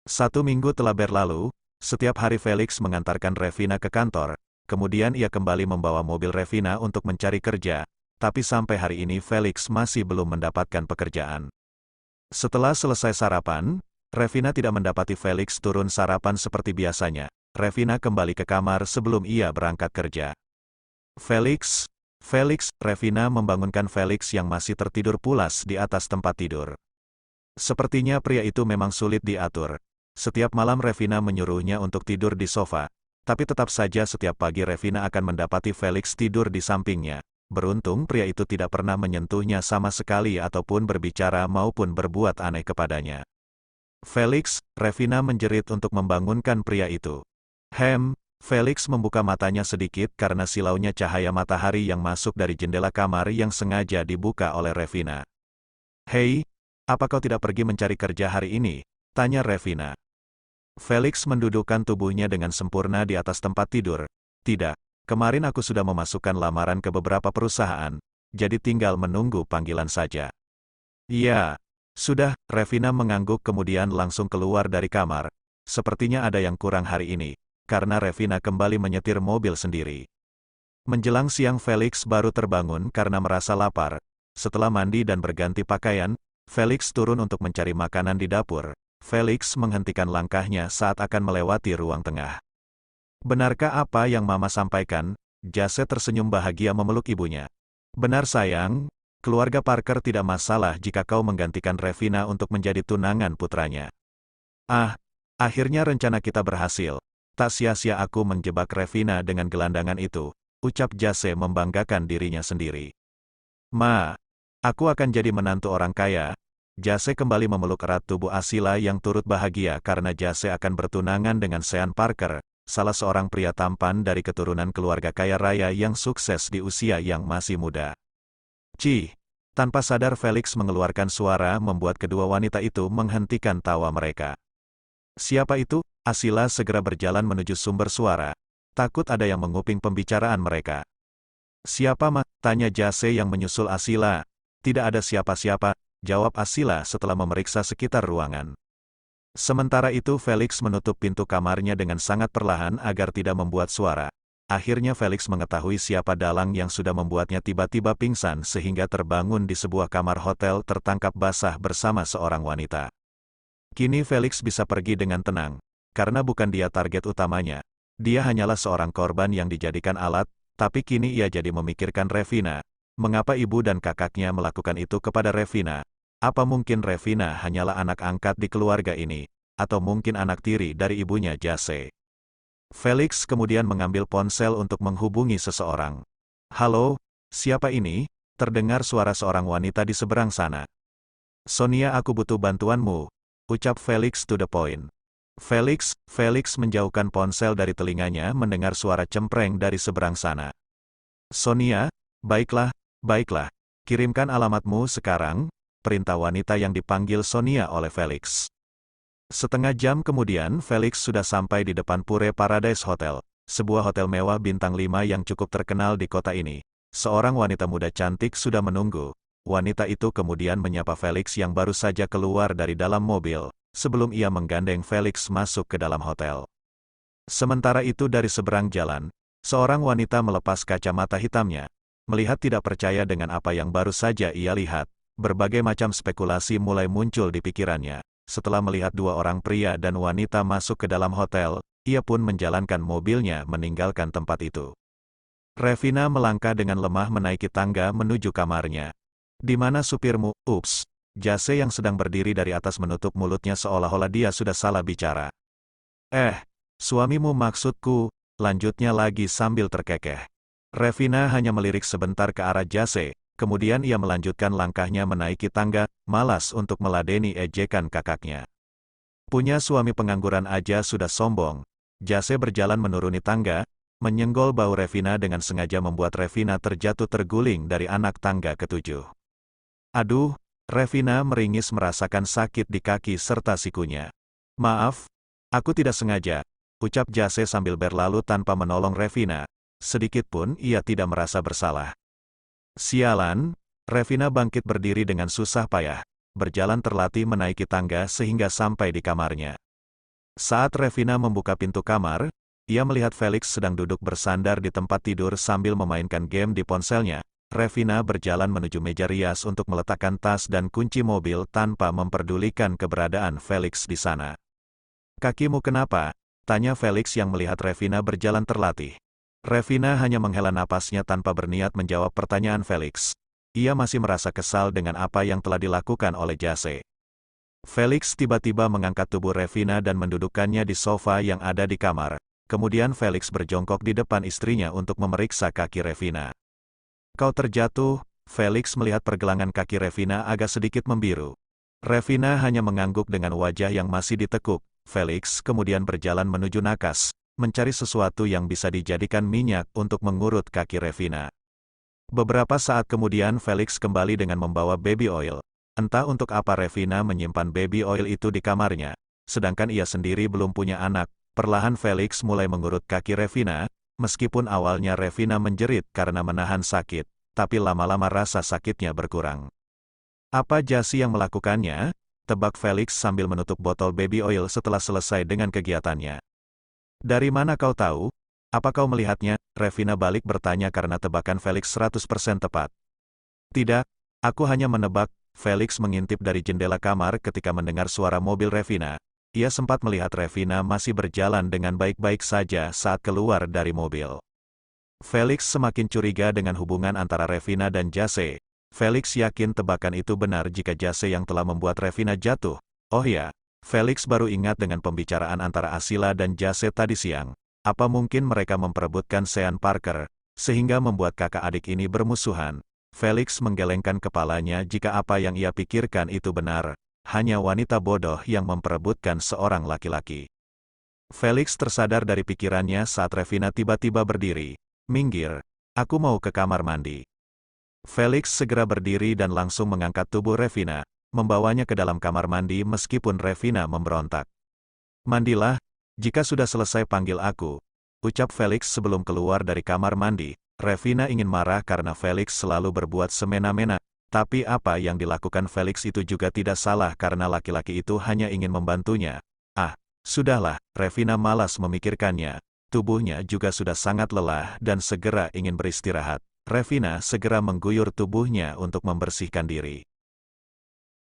1 minggu telah berlalu, setiap hari Felix mengantarkan Revina ke kantor, kemudian ia kembali membawa mobil Revina untuk mencari kerja, tapi sampai hari ini Felix masih belum mendapatkan pekerjaan. Setelah selesai sarapan, Revina tidak mendapati Felix turun sarapan seperti biasanya. Revina kembali ke kamar sebelum ia berangkat kerja. Felix, Revina membangunkan Felix yang masih tertidur pulas di atas tempat tidur. Sepertinya pria itu memang sulit diatur. Setiap malam Revina menyuruhnya untuk tidur di sofa, tapi tetap saja setiap pagi Revina akan mendapati Felix tidur di sampingnya. Beruntung pria itu tidak pernah menyentuhnya sama sekali ataupun berbicara maupun berbuat aneh kepadanya. Felix, Revina menjerit untuk membangunkan pria itu. Felix membuka matanya sedikit karena silaunya cahaya matahari yang masuk dari jendela kamar yang sengaja dibuka oleh Revina. "Hei, apa kau tidak pergi mencari kerja hari ini?" tanya Revina. Felix mendudukkan tubuhnya dengan sempurna di atas tempat tidur. "Tidak, kemarin aku sudah memasukkan lamaran ke beberapa perusahaan, jadi tinggal menunggu panggilan saja." "Ya, sudah," Revina mengangguk kemudian langsung keluar dari kamar. Sepertinya ada yang kurang hari ini, karena Revina kembali menyetir mobil sendiri. Menjelang siang Felix baru terbangun karena merasa lapar. Setelah mandi dan berganti pakaian, Felix turun untuk mencari makanan di dapur. Felix menghentikan langkahnya saat akan melewati ruang tengah. "Benarkah apa yang Mama sampaikan?" Jase tersenyum bahagia memeluk ibunya. "Benar sayang, keluarga Parker tidak masalah jika kau menggantikan Revina untuk menjadi tunangan putranya." Akhirnya rencana kita berhasil. Tak sia-sia aku menjebak Revina dengan gelandangan itu, ucap Jase membanggakan dirinya sendiri. "Ma, aku akan jadi menantu orang kaya." Jase kembali memeluk erat tubuh Asila yang turut bahagia karena Jase akan bertunangan dengan Sean Parker, salah seorang pria tampan dari keturunan keluarga kaya raya yang sukses di usia yang masih muda. "Cih!" Tanpa sadar Felix mengeluarkan suara membuat kedua wanita itu menghentikan tawa mereka. "Siapa itu?" Asila segera berjalan menuju sumber suara. Takut ada yang menguping pembicaraan mereka. "Siapa Ma?" tanya Jase yang menyusul Asila. "Tidak ada siapa-siapa," jawab Asila setelah memeriksa sekitar ruangan. Sementara itu Felix menutup pintu kamarnya dengan sangat perlahan agar tidak membuat suara. Akhirnya Felix mengetahui siapa dalang yang sudah membuatnya tiba-tiba pingsan sehingga terbangun di sebuah kamar hotel tertangkap basah bersama seorang wanita. Kini Felix bisa pergi dengan tenang, karena bukan dia target utamanya. Dia hanyalah seorang korban yang dijadikan alat, tapi kini ia jadi memikirkan Revina. Mengapa ibu dan kakaknya melakukan itu kepada Revina? Apa mungkin Revina hanyalah anak angkat di keluarga ini? Atau mungkin anak tiri dari ibunya Jase? Felix kemudian mengambil ponsel untuk menghubungi seseorang. "Halo, siapa ini?" terdengar suara seorang wanita di seberang sana. "Sonia, aku butuh bantuanmu," ucap Felix to the point. Felix menjauhkan ponsel dari telinganya mendengar suara cempreng dari seberang sana. "Sonia, baiklah, kirimkan alamatmu sekarang," perintah wanita yang dipanggil Sonia oleh Felix. Setengah jam kemudian Felix sudah sampai di depan Pure Paradise Hotel, sebuah hotel mewah bintang 5 yang cukup terkenal di kota ini. Seorang wanita muda cantik sudah menunggu. Wanita itu kemudian menyapa Felix yang baru saja keluar dari dalam mobil, sebelum ia menggandeng Felix masuk ke dalam hotel. Sementara itu dari seberang jalan, seorang wanita melepas kacamata hitamnya. Melihat tidak percaya dengan apa yang baru saja ia lihat, berbagai macam spekulasi mulai muncul di pikirannya. Setelah melihat dua orang pria dan wanita masuk ke dalam hotel, ia pun menjalankan mobilnya meninggalkan tempat itu. Revina melangkah dengan lemah menaiki tangga menuju kamarnya. "Di mana supirmu?" "Ups." Jase yang sedang berdiri dari atas menutup mulutnya seolah-olah dia sudah salah bicara. Suamimu maksudku," lanjutnya lagi sambil terkekeh. Revina hanya melirik sebentar ke arah Jase, kemudian ia melanjutkan langkahnya menaiki tangga, malas untuk meladeni ejekan kakaknya. "Punya suami pengangguran aja sudah sombong." Jase berjalan menuruni tangga, menyenggol bahu Revina dengan sengaja membuat Revina terjatuh terguling dari anak tangga ketujuh. "Aduh," Revina meringis merasakan sakit di kaki serta sikunya. "Maaf, aku tidak sengaja," ucap Jase sambil berlalu tanpa menolong Revina. Sedikit pun ia tidak merasa bersalah. "Sialan," Revina bangkit berdiri dengan susah payah, berjalan terlatih menaiki tangga sehingga sampai di kamarnya. Saat Revina membuka pintu kamar, ia melihat Felix sedang duduk bersandar di tempat tidur sambil memainkan game di ponselnya. Revina berjalan menuju meja rias untuk meletakkan tas dan kunci mobil tanpa memperdulikan keberadaan Felix di sana. "Kakimu kenapa?" tanya Felix yang melihat Revina berjalan terlatih. Revina hanya menghela napasnya tanpa berniat menjawab pertanyaan Felix. Ia masih merasa kesal dengan apa yang telah dilakukan oleh Jase. Felix tiba-tiba mengangkat tubuh Revina dan mendudukkannya di sofa yang ada di kamar. Kemudian Felix berjongkok di depan istrinya untuk memeriksa kaki Revina. "Kau terjatuh?" Felix melihat pergelangan kaki Revina agak sedikit membiru. Revina hanya mengangguk dengan wajah yang masih ditekuk. Felix kemudian berjalan menuju nakas, mencari sesuatu yang bisa dijadikan minyak untuk mengurut kaki Revina. Beberapa saat kemudian Felix kembali dengan membawa baby oil. Entah untuk apa Revina menyimpan baby oil itu di kamarnya, sedangkan ia sendiri belum punya anak. Perlahan Felix mulai mengurut kaki Revina, meskipun awalnya Revina menjerit karena menahan sakit, tapi lama-lama rasa sakitnya berkurang. "Apa Jasi yang melakukannya?" tebak Felix sambil menutup botol baby oil setelah selesai dengan kegiatannya. "Dari mana kau tahu? Apa kau melihatnya?" Revina balik bertanya karena tebakan Felix 100% tepat. "Tidak, aku hanya menebak." Felix mengintip dari jendela kamar ketika mendengar suara mobil Revina. Ia sempat melihat Revina masih berjalan dengan baik-baik saja saat keluar dari mobil. Felix semakin curiga dengan hubungan antara Revina dan Jase. Felix yakin tebakan itu benar jika Jase yang telah membuat Revina jatuh. Oh ya, Felix baru ingat dengan pembicaraan antara Asila dan Jase tadi siang. Apa mungkin mereka memperebutkan Sean Parker, sehingga membuat kakak adik ini bermusuhan? Felix menggelengkan kepalanya jika apa yang ia pikirkan itu benar. Hanya wanita bodoh yang memperebutkan seorang laki-laki. Felix tersadar dari pikirannya saat Revina tiba-tiba berdiri. "Minggir, aku mau ke kamar mandi." Felix segera berdiri dan langsung mengangkat tubuh Revina, membawanya ke dalam kamar mandi meskipun Revina memberontak. "Mandilah, jika sudah selesai panggil aku," ucap Felix sebelum keluar dari kamar mandi. Revina ingin marah karena Felix selalu berbuat semena-mena, tapi apa yang dilakukan Felix itu juga tidak salah karena laki-laki itu hanya ingin membantunya. Sudahlah, Revina malas memikirkannya. Tubuhnya juga sudah sangat lelah dan segera ingin beristirahat. Revina segera mengguyur tubuhnya untuk membersihkan diri.